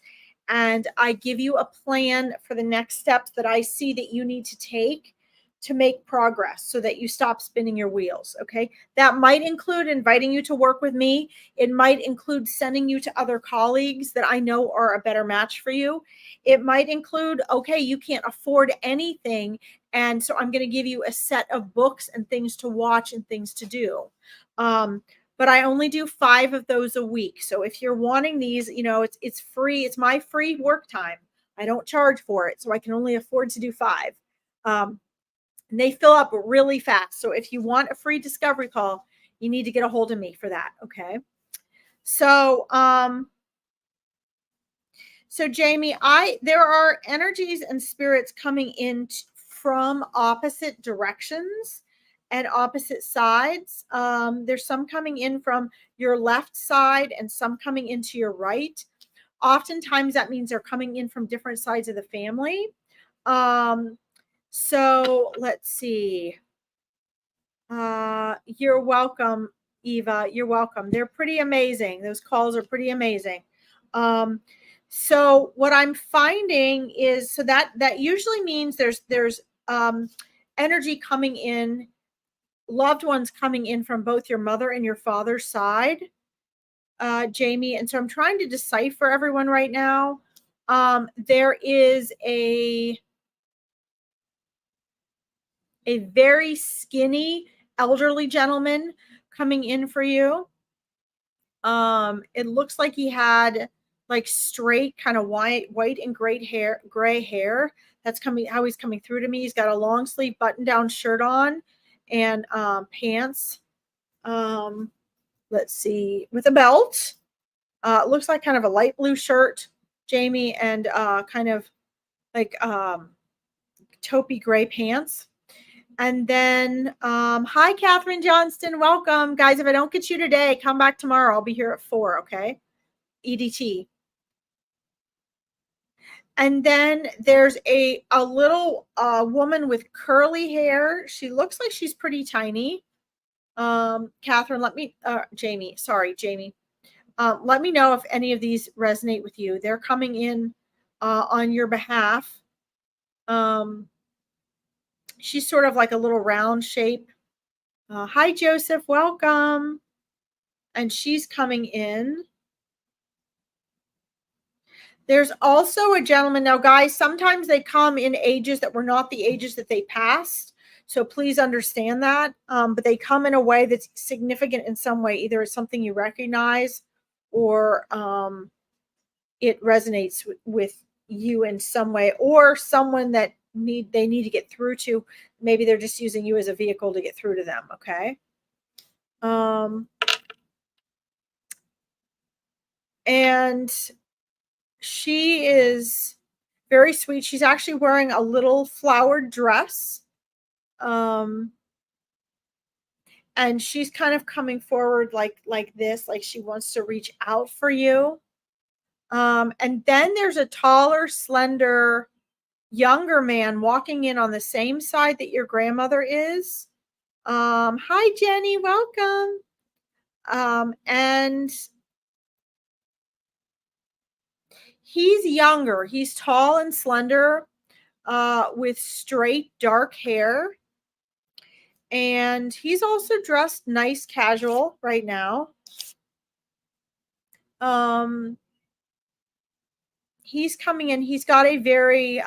and I give you a plan for the next steps that I see that you need to take to make progress so that you stop spinning your wheels. Okay. That might include inviting you to work with me. It might include sending you to other colleagues that I know are a better match for you. It might include, okay, you can't afford anything, and so I'm going to give you a set of books and things to watch and things to do. But I only do 5 of those a week. So if you're wanting these, it's free. It's my free work time. I don't charge for it. So I can only afford to do 5. And they fill up really fast. So if you want a free discovery call, you need to get a hold of me for that. Okay. So, Jamie, there are energies and spirits coming in from opposite directions and opposite sides. There's some coming in from your left side and some coming into your right. Oftentimes that means they're coming in from different sides of the family. So let's see. You're welcome, Eva. You're welcome. They're pretty amazing. Those calls are pretty amazing. So what I'm finding is, so that usually means there's energy coming in, loved ones coming in from both your mother and your father's side, Jamie. And so I'm trying to decipher everyone right now. There is a very skinny elderly gentleman coming in for you. It looks like he had like straight kind of white and gray hair. That's how he's coming through to me. He's got a long sleeve button down shirt on and pants. Let's see, with a belt. It looks like kind of a light blue shirt, Jamie, and kind of like taupey gray pants. And then, hi, Catherine Johnston. Welcome. Guys, if I don't get you today, come back tomorrow. I'll be here at 4, okay? EDT. And then there's a little woman with curly hair. She looks like she's pretty tiny. Catherine, Jamie. Let me know if any of these resonate with you. They're coming in on your behalf. She's sort of like a little round shape. Hi, Joseph. Welcome. And she's coming in. There's also a gentleman. Now, guys, sometimes they come in ages that were not the ages that they passed. So please understand that. But they come in a way that's significant in some way. Either it's something you recognize or it resonates with you in some way, or someone that they need to get through to. Maybe they're just using you as a vehicle to get through to them. Okay. And she is very sweet. She's actually wearing a little flowered dress. And she's kind of coming forward like this, like she wants to reach out for you. And then there's a taller, slender, younger man walking in on the same side that your grandmother is. Hi, Jenny, welcome. And he's younger. He's tall and slender, with straight dark hair. And he's also dressed nice casual right now. He's coming in. He's got a very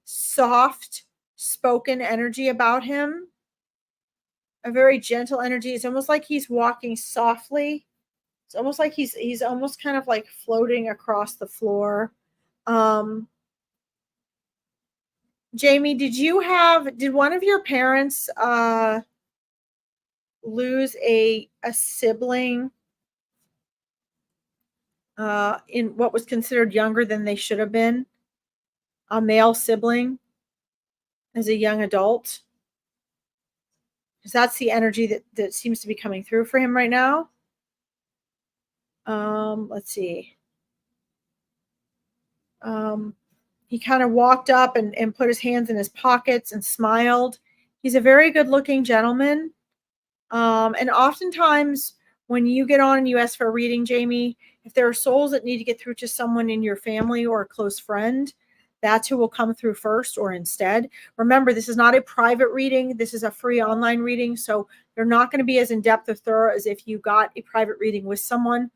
soft spoken energy about him, a very gentle energy. It's almost like he's walking softly. It's almost like he's almost kind of like floating across the floor. Jamie, did one of your parents lose a sibling in what was considered younger than they should have been? A male sibling as a young adult? Because that's the energy that seems to be coming through for him right now. Let's see. He kind of walked up and put his hands in his pockets and smiled. He's a very good looking gentleman. And oftentimes when you get on and you ask for a reading, Jamie, if there are souls that need to get through to someone in your family or a close friend, that's who will come through first or instead. Remember, this is not a private reading. This is a free online reading. So they're not going to be as in-depth or thorough as if you got a private reading with someone,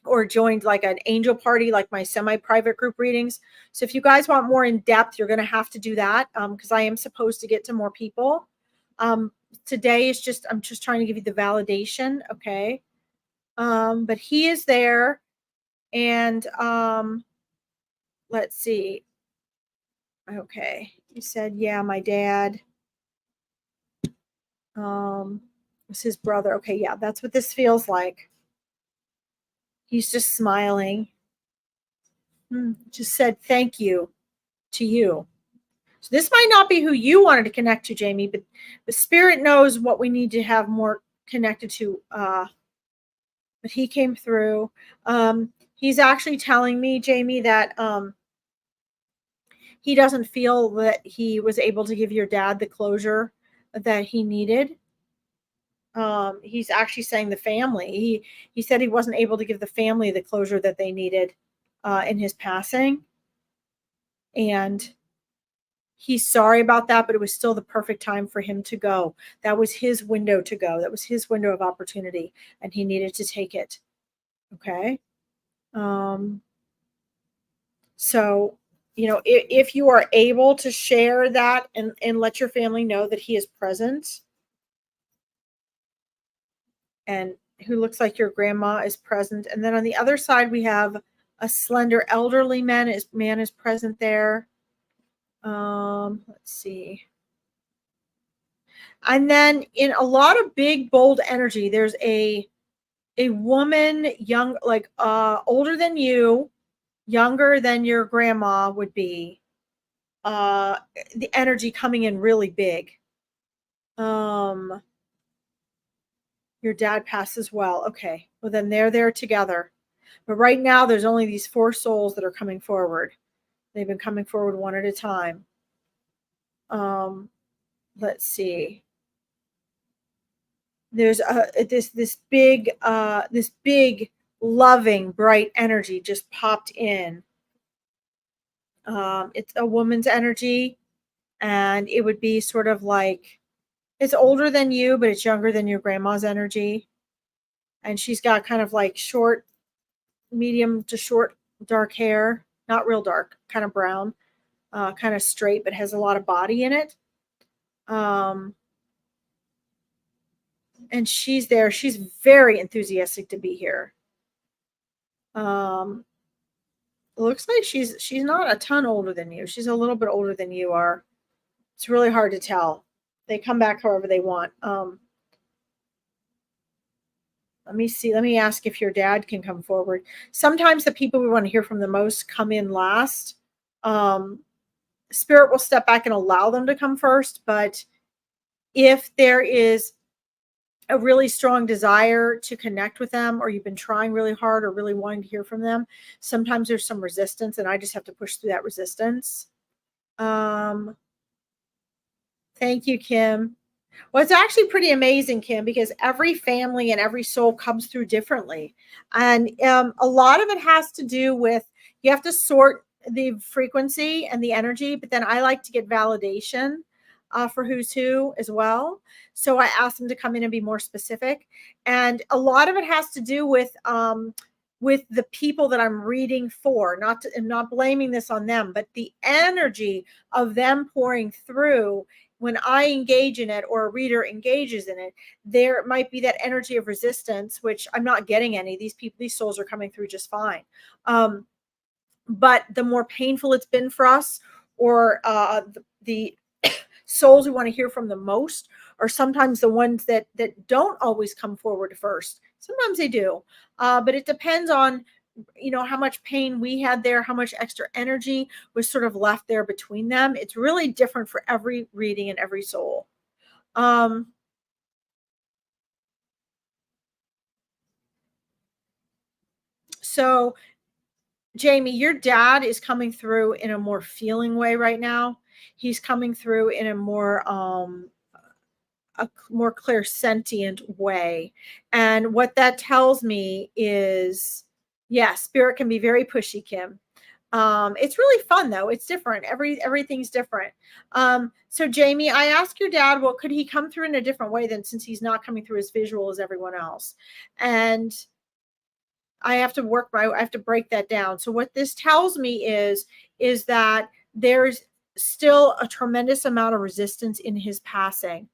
or joined like an angel party, like my semi-private group readings. So if you guys want more in depth, you're going to have to do that, because I am supposed to get to more people. Today is I'm just trying to give you the validation. Okay. But he is there. And let's see. Okay. He said, yeah, my dad was his brother. Okay. Yeah, that's what this feels like. He's just smiling. Just said thank you to you. So this might not be who you wanted to connect to, Jamie, but the spirit knows what we need to have more connected to. But he came through. He's actually telling me, Jamie, that he doesn't feel that he was able to give your dad the closure that he needed. He's actually saying the family. He said he wasn't able to give the family the closure that they needed in his passing. And he's sorry about that, but it was still the perfect time for him to go. That was his window to go. That was his window of opportunity, and he needed to take it. Okay. So, if you are able to share that and let your family know that he is present, and who looks like your grandma is present. And then on the other side, we have a slender elderly man is present there. Let's see. And then in a lot of big, bold energy, there's a woman, young, like older than you, younger than your grandma would be. The energy coming in really big. Your dad passed as well. Okay. Well, then they're there together. But right now, there's only these 4 souls that are coming forward. They've been coming forward one at a time. Let's see. There's this big loving, bright energy just popped in. It's a woman's energy, and it would be sort of like, it's older than you, but it's younger than your grandma's energy. And she's got kind of like short, medium to short, dark hair, not real dark, kind of brown, kind of straight, but has a lot of body in it. And she's there. She's very enthusiastic to be here. It looks like she's not a ton older than you. She's a little bit older than you are. It's really hard to tell. They come back however they want. Let me see. Let me ask if your dad can come forward. Sometimes the people we want to hear from the most come in last. Um, Spirit will step back and allow them to come first. But if there is a really strong desire to connect with them, or you've been trying really hard or really wanting to hear from them, sometimes there's some resistance, and I just have to push through that resistance. Thank you, Kim. Well, it's actually pretty amazing, Kim, because every family and every soul comes through differently. And a lot of it has to do with, you have to sort the frequency and the energy, but then I like to get validation for who's who as well. So I ask them to come in and be more specific. And a lot of it has to do with the people that I'm reading for, and not blaming this on them, but the energy of them pouring through. When I engage in it, or a reader engages in it, there might be that energy of resistance, which I'm not getting any. These souls are coming through just fine. But the more painful it's been for us, or the souls we want to hear from the most, are sometimes the ones that don't always come forward first. Sometimes they do, but it depends on how much pain we had there, how much extra energy was sort of left there between them. It's really different for every reading and every soul. So Jamie, your dad is coming through in a more feeling way right now. He's coming through in a more clairsentient way. And what that tells me is, yeah, spirit can be very pushy, Kim. It's really fun though. It's different. Everything's different. So Jamie, I asked your dad, well, could he come through in a different way than, since he's not coming through as visual as everyone else? And I have to break that down. So what this tells me is that there's still a tremendous amount of resistance in his passing,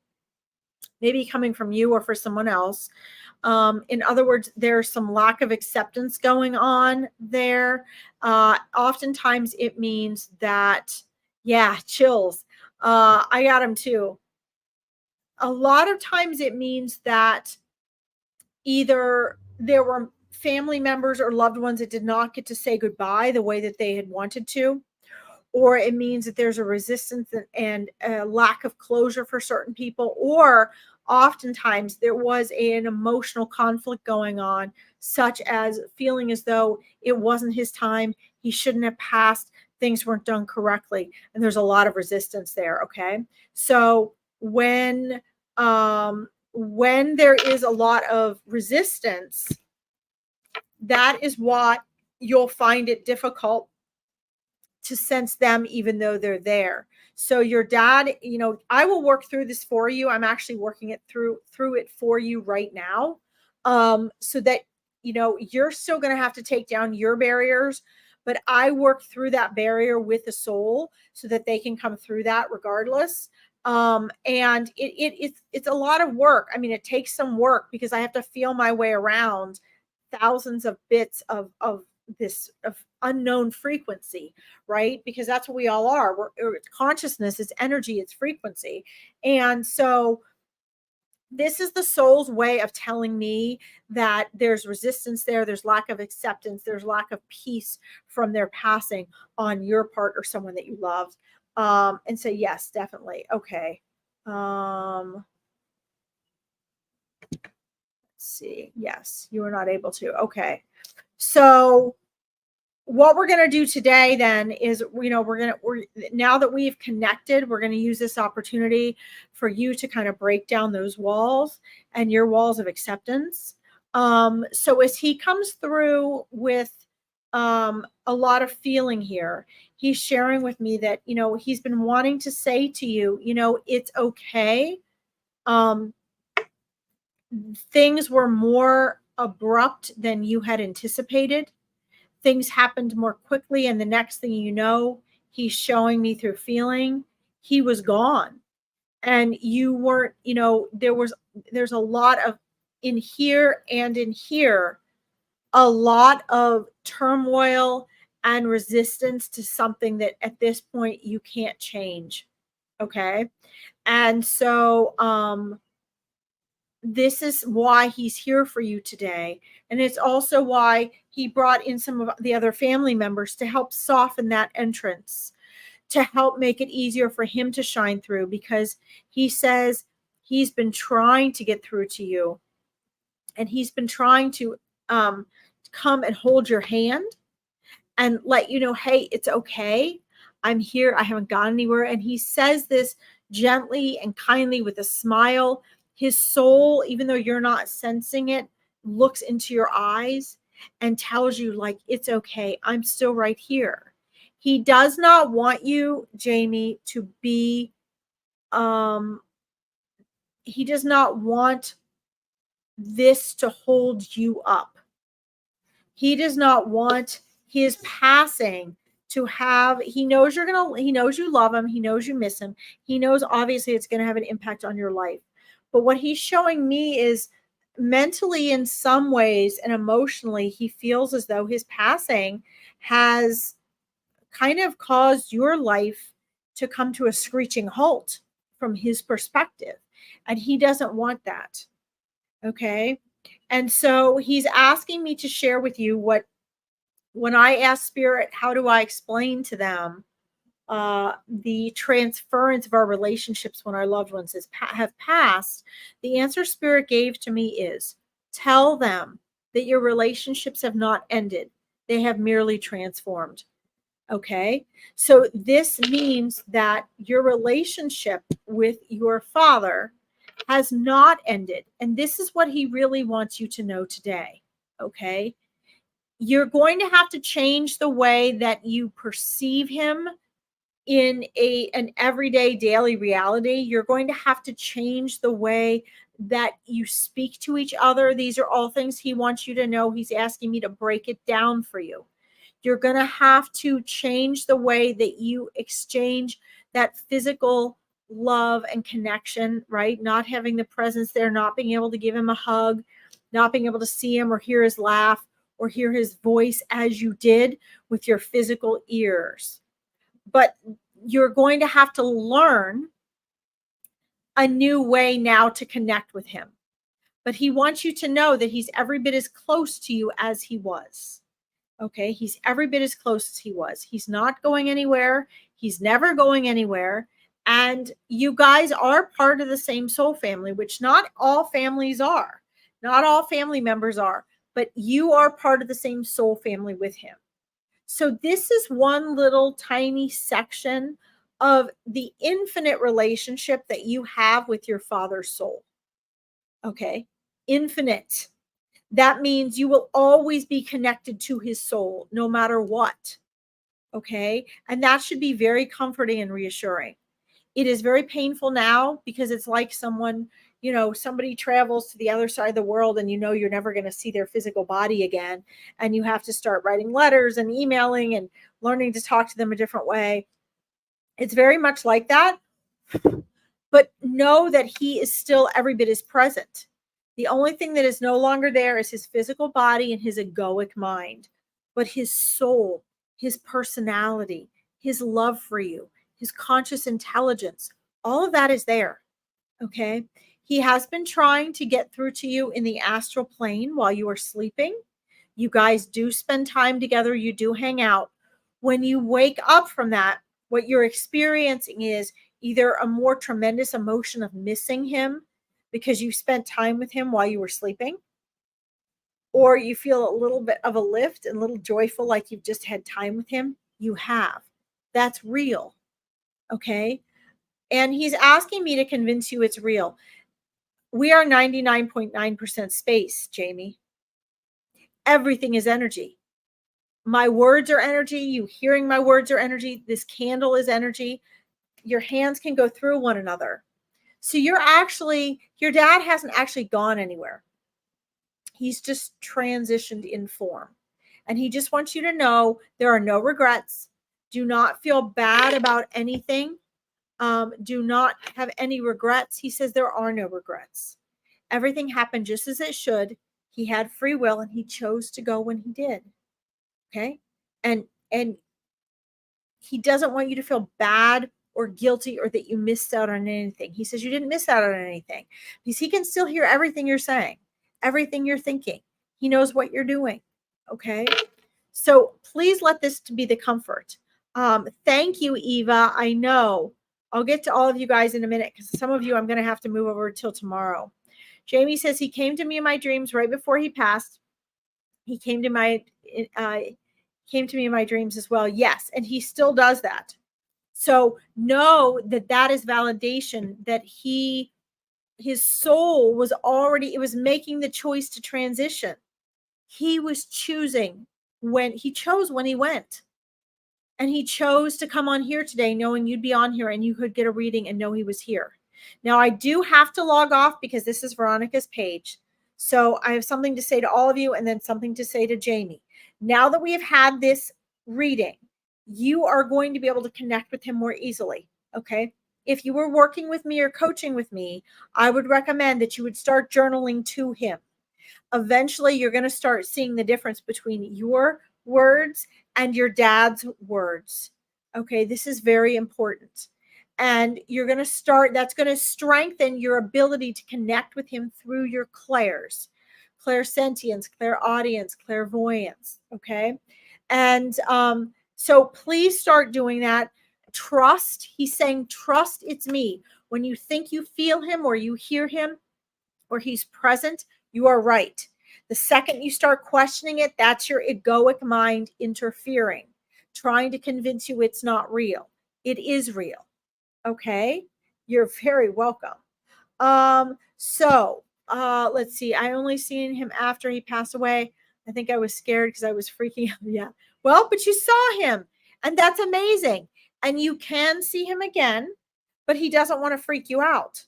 maybe coming from you or for someone else. In other words, there's some lack of acceptance going on there. Oftentimes it means that, yeah, chills. I got them too. A lot of times it means that either there were family members or loved ones that did not get to say goodbye the way that they had wanted to, or it means that there's a resistance and a lack of closure for certain people, or oftentimes there was an emotional conflict going on, such as feeling as though it wasn't his time, he shouldn't have passed, things weren't done correctly, and there's a lot of resistance there. Okay, so when there is a lot of resistance, that is what you'll find it difficult to sense them, even though they're there. So your dad, I will work through this for you. I'm actually working it through it for you right now. So that, you're still going to have to take down your barriers, but I work through that barrier with the soul so that they can come through that regardless. And it's a lot of work. I mean, it takes some work because I have to feel my way around thousands of bits of this of unknown frequency, right? Because that's what we all are. It's consciousness, it's energy, it's frequency. And so this is the soul's way of telling me that there's resistance there, there's lack of acceptance, there's lack of peace from their passing on your part or someone that you loved. And so yes, definitely. Okay. Let's see. Yes, you were not able to. Okay. So what we're going to do today then is, we're now that we've connected, we're going to use this opportunity for you to kind of break down those walls and your walls of acceptance. So as he comes through with a lot of feeling here, he's sharing with me that, he's been wanting to say to you, it's okay. Things were more abrupt than you had anticipated. Things happened more quickly, and the next thing you know, he's showing me through feeling, he was gone. And you weren't, there's a lot of in here, a lot of turmoil and resistance to something that at this point you can't change. Okay. And so this is why he's here for you today. And it's also why he brought in some of the other family members to help soften that entrance, to help make it easier for him to shine through, because he says he's been trying to get through to you, and he's been trying to come and hold your hand and let you know, hey, it's okay. I'm here. I haven't gone anywhere. And he says this gently and kindly with a smile. His soul, even though you're not sensing it, looks into your eyes and tells you, like, it's okay. I'm still right here. He does not want you, Jamie, to be, he does not want this to hold you up. He does not want his passing to have, he knows he knows you love him. He knows you miss him. He knows obviously it's going to have an impact on your life. But what he's showing me is mentally, in some ways, and emotionally, he feels as though his passing has kind of caused your life to come to a screeching halt from his perspective. And he doesn't want that. Okay. And so he's asking me to share with you what, when I ask Spirit, how do I explain to them the transference of our relationships when our loved ones have passed? The answer Spirit gave to me is, tell them that your relationships have not ended. They have merely transformed. Okay. So this means that your relationship with your father has not ended. And this is what he really wants you to know today. Okay. You're going to have to change the way that you perceive him in an everyday daily reality. You're going to have to change the way that you speak to each other. These are all things he wants you to know. He's asking me to break it down for you. You're going to have to change the way that you exchange that physical love and connection, right? Not having the presence there, not being able to give him a hug, not being able to see him or hear his laugh or hear his voice as you did with your physical ears. But you're going to have to learn a new way now to connect with him. But he wants you to know that he's every bit as close to you as he was. Okay, he's every bit as close as he was. He's not going anywhere. He's never going anywhere. And you guys are part of the same soul family, which not all families are. Not all family members are, but you are part of the same soul family with him. So this is one little tiny section of the infinite relationship that you have with your father's soul. Okay, infinite. That means you will always be connected to his soul, no matter what. Okay. And that should be very comforting and reassuring. It is very painful now because it's like someone, somebody travels to the other side of the world and you're never going to see their physical body again. And you have to start writing letters and emailing and learning to talk to them a different way. It's very much like that. But know that he is still every bit as present. The only thing that is no longer there is his physical body and his egoic mind. But his soul, his personality, his love for you, his conscious intelligence, all of that is there. Okay. He has been trying to get through to you in the astral plane while you are sleeping. You guys do spend time together. You do hang out. When you wake up from that, what you're experiencing is either a more tremendous emotion of missing him because you spent time with him while you were sleeping, or you feel a little bit of a lift and a little joyful like you've just had time with him. You have. That's real. Okay. And he's asking me to convince you it's real. We are 99.9% space, Jamie. Everything is energy. My words are energy. You hearing my words are energy. This candle is energy. Your hands can go through one another. So your dad hasn't actually gone anywhere. He's just transitioned in form. And he just wants you to know there are no regrets. Do not feel bad about anything. Do not have any regrets. He says there are no regrets. Everything happened just as it should. He had free will and he chose to go when he did. Okay. And he doesn't want you to feel bad or guilty or that you missed out on anything. He says you didn't miss out on anything because he can still hear everything you're saying, everything you're thinking. He knows what you're doing. Okay. So please let this to be the comfort. Thank you, Eva. I know I'll get to all of you guys in a minute because some of you I'm going to have to move over till tomorrow. Jamie says he came to me in my dreams right before he passed. He came to me in my dreams as well. Yes, and he still does that. So know that that is validation that his soul was already, it was making the choice to transition. He was choosing when he went. And he chose to come on here today knowing you'd be on here and you could get a reading and know he was here. Now, I do have to log off because this is Veronica's page. So I have something to say to all of you and then something to say to Jamie. Now that we have had this reading, you are going to be able to connect with him more easily. Okay. If you were working with me or coaching with me, I would recommend that you would start journaling to him. Eventually, you're going to start seeing the difference between your words and your dad's words. Okay, this is very important. And you're going to start, that's going to strengthen your ability to connect with him through your clairs, clairsentience, clairaudience, clairvoyance. Okay. And so please start doing that. Trust. He's saying, trust it's me. When you think you feel him or you hear him or he's present, you are right. The second you start questioning it, that's your egoic mind interfering, trying to convince you it's not real. It is real. Okay? You're very welcome. Let's see. I only seen him after he passed away. I think I was scared because I was freaking out. Yeah. Well, but you saw him, and that's amazing. And you can see him again, but he doesn't want to freak you out.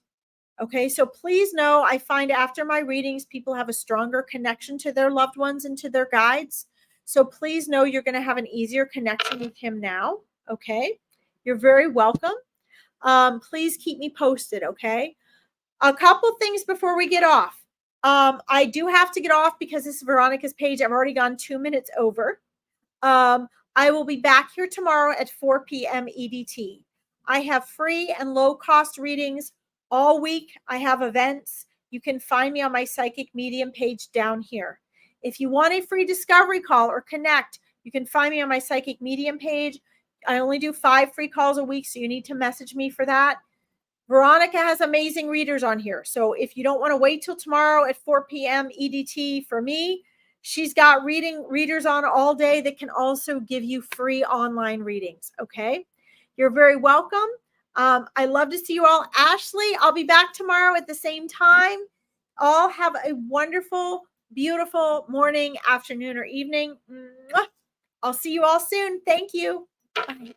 Okay, so please know I find after my readings, people have a stronger connection to their loved ones and to their guides. So please know you're going to have an easier connection with him now. Okay, you're very welcome. Please keep me posted. Okay, a couple things before we get off. I do have to get off because this is Veronica's page. I've already gone 2 minutes over. I will be back here tomorrow at 4 p.m. EDT. I have free and low cost readings all week. I have events. You can find me on my Psychic Medium page down here. If you want a free discovery call or connect, you can find me on my Psychic Medium page. I only do 5 free calls a week, so you need to message me for that. Veronica has amazing readers on here. So if you don't want to wait till tomorrow at 4 p.m. EDT for me, she's got readers on all day that can also give you free online readings. Okay. You're very welcome. I love to see you all. Ashley, I'll be back tomorrow at the same time. All have a wonderful, beautiful morning, afternoon, or evening. I'll see you all soon. Thank you. Bye.